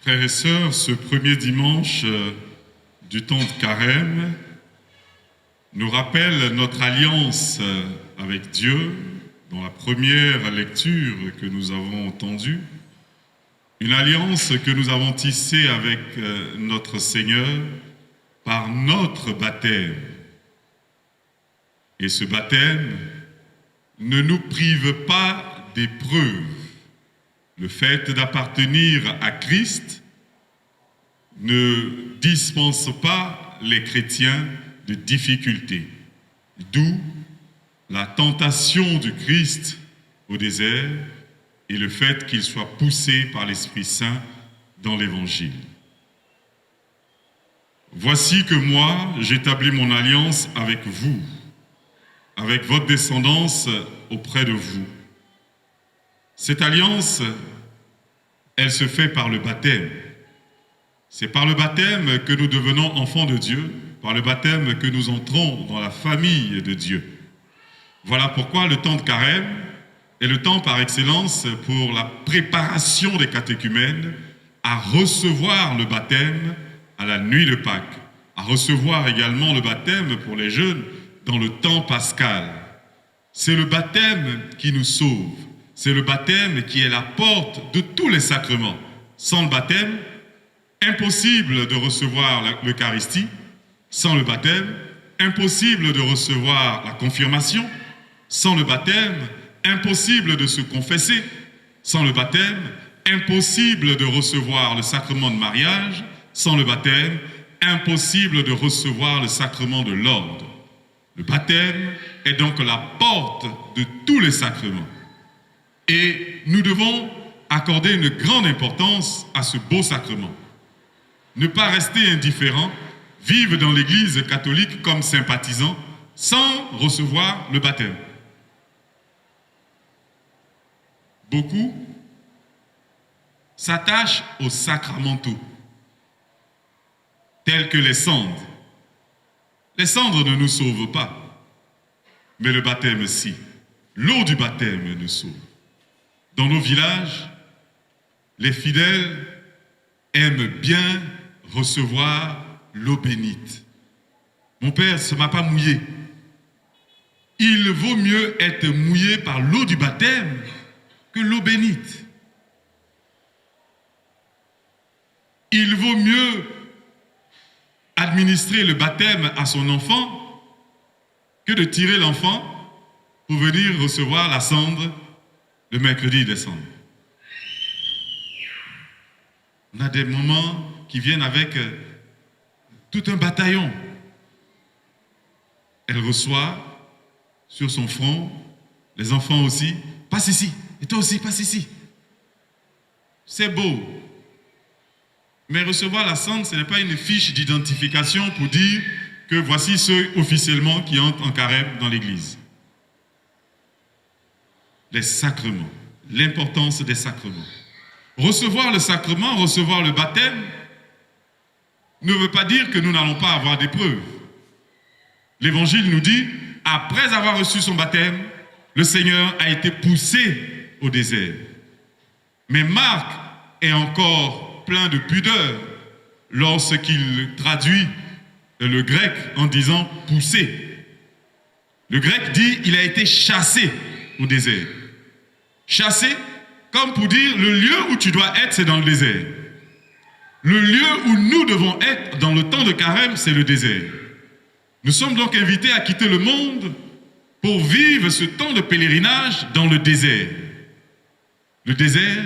Frères et sœurs, ce premier dimanche du temps de Carême nous rappelle notre alliance avec Dieu dans la première lecture que nous avons entendue, une alliance que nous avons tissée avec notre Seigneur par notre baptême. Et ce baptême ne nous prive pas d'épreuves. Le fait d'appartenir à Christ ne dispense pas les chrétiens de difficultés. D'où la tentation du Christ au désert et le fait qu'il soit poussé par l'Esprit Saint dans l'Évangile. Voici que moi, j'établis mon alliance avec vous, avec votre descendance auprès de vous. Cette alliance, elle se fait par le baptême. C'est par le baptême que nous devenons enfants de Dieu, par le baptême que nous entrons dans la famille de Dieu. Voilà pourquoi le temps de Carême est le temps par excellence pour la préparation des catéchumènes à recevoir le baptême à la nuit de Pâques, à recevoir également le baptême pour les jeunes dans le temps pascal. C'est le baptême qui nous sauve. C'est le baptême qui est la porte de tous les sacrements. Sans le baptême, impossible de recevoir l'Eucharistie. Sans le baptême, impossible de recevoir la confirmation. Sans le baptême, impossible de se confesser. Sans le baptême, impossible de recevoir le sacrement de mariage. Sans le baptême, impossible de recevoir le sacrement de l'ordre. Le baptême est donc la porte de tous les sacrements. Et nous devons accorder une grande importance à ce beau sacrement. Ne pas rester indifférent, vivre dans l'Église catholique comme sympathisant, sans recevoir le baptême. Beaucoup s'attachent aux sacramentaux, tels que les cendres. Les cendres ne nous sauvent pas, mais le baptême si. L'eau du baptême nous sauve. Dans nos villages, les fidèles aiment bien recevoir l'eau bénite. Mon père, ça ne m'a pas mouillé. Il vaut mieux être mouillé par l'eau du baptême que l'eau bénite. Il vaut mieux administrer le baptême à son enfant que de tirer l'enfant pour venir recevoir la cendre le mercredi des cendres. On a des moments qui viennent avec tout un bataillon. Elle reçoit sur son front, les enfants aussi, passe ici, et toi aussi, passe ici. C'est beau. Mais recevoir la cendre, ce n'est pas une fiche d'identification pour dire que voici ceux officiellement qui entrent en carême dans l'Église. Les sacrements, l'importance des sacrements. Recevoir le sacrement, recevoir le baptême, ne veut pas dire que nous n'allons pas avoir d'épreuves. L'Évangile nous dit, après avoir reçu son baptême, le Seigneur a été poussé au désert. Mais Marc est encore plein de pudeur lorsqu'il traduit le grec en disant poussé. Le grec dit, il a été chassé au désert. Chassé, comme pour dire, le lieu où tu dois être, c'est dans le désert. Le lieu où nous devons être dans le temps de carême, c'est le désert. Nous sommes donc invités à quitter le monde pour vivre ce temps de pèlerinage dans le désert. Le désert,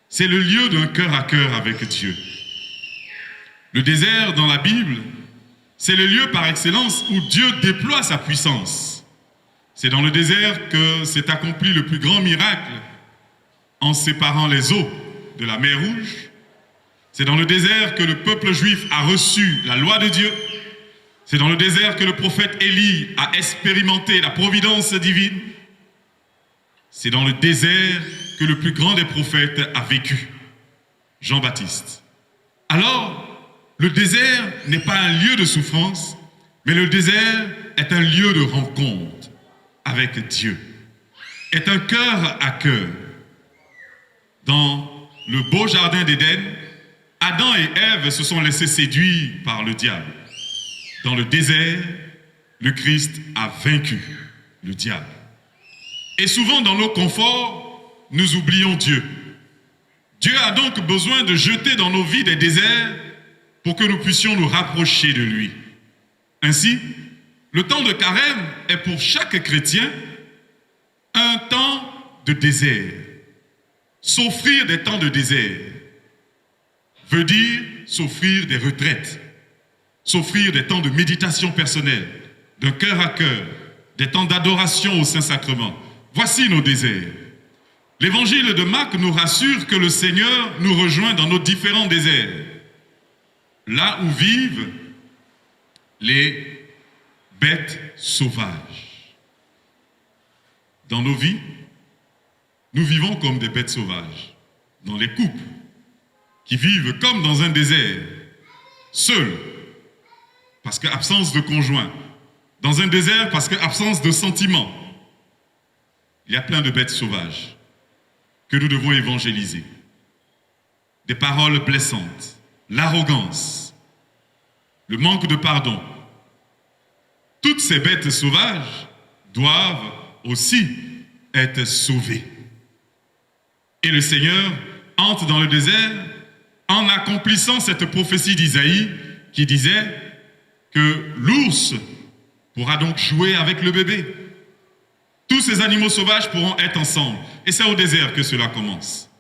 c'est le lieu d'un cœur à cœur avec Dieu. Le désert, dans la Bible, c'est le lieu par excellence où Dieu déploie sa puissance. C'est dans le désert que s'est accompli le plus grand miracle en séparant les eaux de la mer Rouge. C'est dans le désert que le peuple juif a reçu la loi de Dieu. C'est dans le désert que le prophète Élie a expérimenté la providence divine. C'est dans le désert que le plus grand des prophètes a vécu, Jean-Baptiste. Alors, le désert n'est pas un lieu de souffrance, mais le désert est un lieu de rencontre avec Dieu, est un cœur à cœur. Dans le beau jardin d'Éden, Adam et Ève se sont laissés séduire par le diable. Dans le désert, le Christ a vaincu le diable. Et souvent, dans nos conforts, nous oublions Dieu. Dieu a donc besoin de jeter dans nos vies des déserts pour que nous puissions nous rapprocher de lui. Ainsi, le temps de carême est pour chaque chrétien un temps de désert. S'offrir des temps de désert veut dire s'offrir des retraites, s'offrir des temps de méditation personnelle, d'un cœur à cœur, des temps d'adoration au Saint-Sacrement. Voici nos déserts. L'évangile de Marc nous rassure que le Seigneur nous rejoint dans nos différents déserts, là où vivent les bêtes sauvages. Dans nos vies, nous vivons comme des bêtes sauvages, dans les couples, qui vivent comme dans un désert, seuls, parce qu'absence de conjoint, dans un désert parce qu'absence de sentiments. Il y a plein de bêtes sauvages que nous devons évangéliser. Des paroles blessantes, l'arrogance, le manque de pardon. Toutes ces bêtes sauvages doivent aussi être sauvées. Et le Seigneur entre dans le désert en accomplissant cette prophétie d'Isaïe qui disait que l'ours pourra donc jouer avec le bébé. Tous ces animaux sauvages pourront être ensemble. Et c'est au désert que cela commence.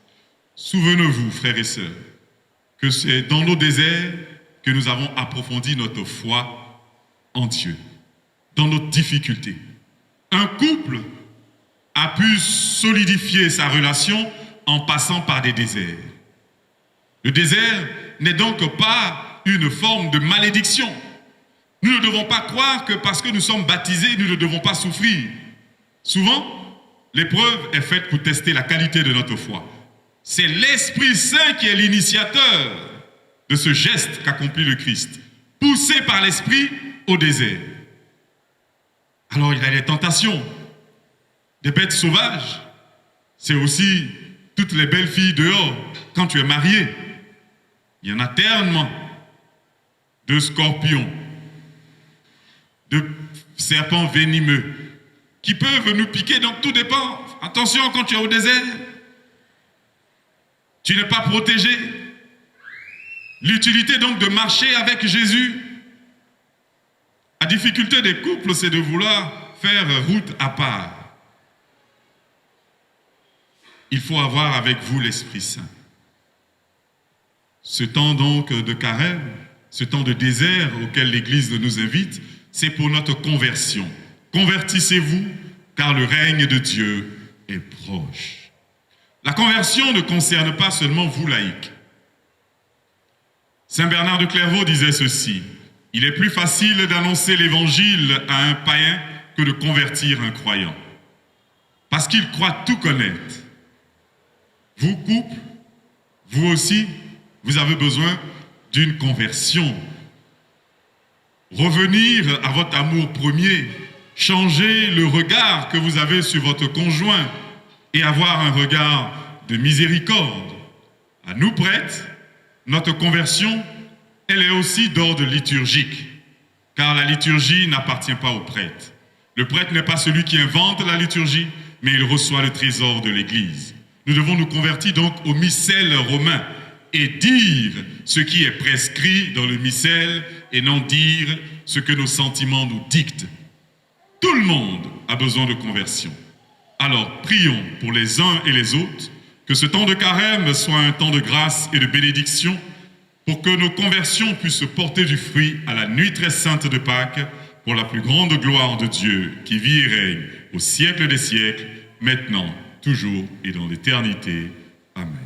Souvenez-vous, frères et sœurs, que c'est dans nos déserts que nous avons approfondi notre foi en Dieu, dans nos difficultés. Un couple a pu solidifier sa relation en passant par des déserts. Le désert n'est donc pas une forme de malédiction. Nous ne devons pas croire que parce que nous sommes baptisés, nous ne devons pas souffrir. Souvent, l'épreuve est faite pour tester la qualité de notre foi. C'est l'Esprit Saint qui est l'initiateur de ce geste qu'accomplit le Christ, poussé par l'Esprit au désert. Alors il y a les tentations, des bêtes sauvages. C'est aussi toutes les belles filles dehors, quand tu es marié. Il y en a tellement de scorpions, de serpents venimeux qui peuvent nous piquer, donc tout dépend. Attention quand tu es au désert, tu n'es pas protégé. L'utilité donc de marcher avec Jésus. La difficulté des couples, c'est de vouloir faire route à part. Il faut avoir avec vous l'Esprit Saint. Ce temps donc de carême, ce temps de désert auquel l'Église nous invite, c'est pour notre conversion. Convertissez-vous, car le règne de Dieu est proche. La conversion ne concerne pas seulement vous, laïcs. Saint Bernard de Clairvaux disait ceci: il est plus facile d'annoncer l'évangile à un païen que de convertir un croyant, parce qu'il croit tout connaître. Vous, couple, vous aussi, vous avez besoin d'une conversion. Revenir à votre amour premier, changer le regard que vous avez sur votre conjoint et avoir un regard de miséricorde. À nous prêtres, notre conversion, elle est aussi d'ordre liturgique, car la liturgie n'appartient pas au prêtre. Le prêtre n'est pas celui qui invente la liturgie, mais il reçoit le trésor de l'Église. Nous devons nous convertir donc au missel romain et dire ce qui est prescrit dans le missel et non dire ce que nos sentiments nous dictent. Tout le monde a besoin de conversion. Alors prions pour les uns et les autres, que ce temps de carême soit un temps de grâce et de bénédiction pour que nos conversions puissent porter du fruit à la nuit très sainte de Pâques, pour la plus grande gloire de Dieu qui vit et règne au siècle des siècles, maintenant, toujours et dans l'éternité. Amen.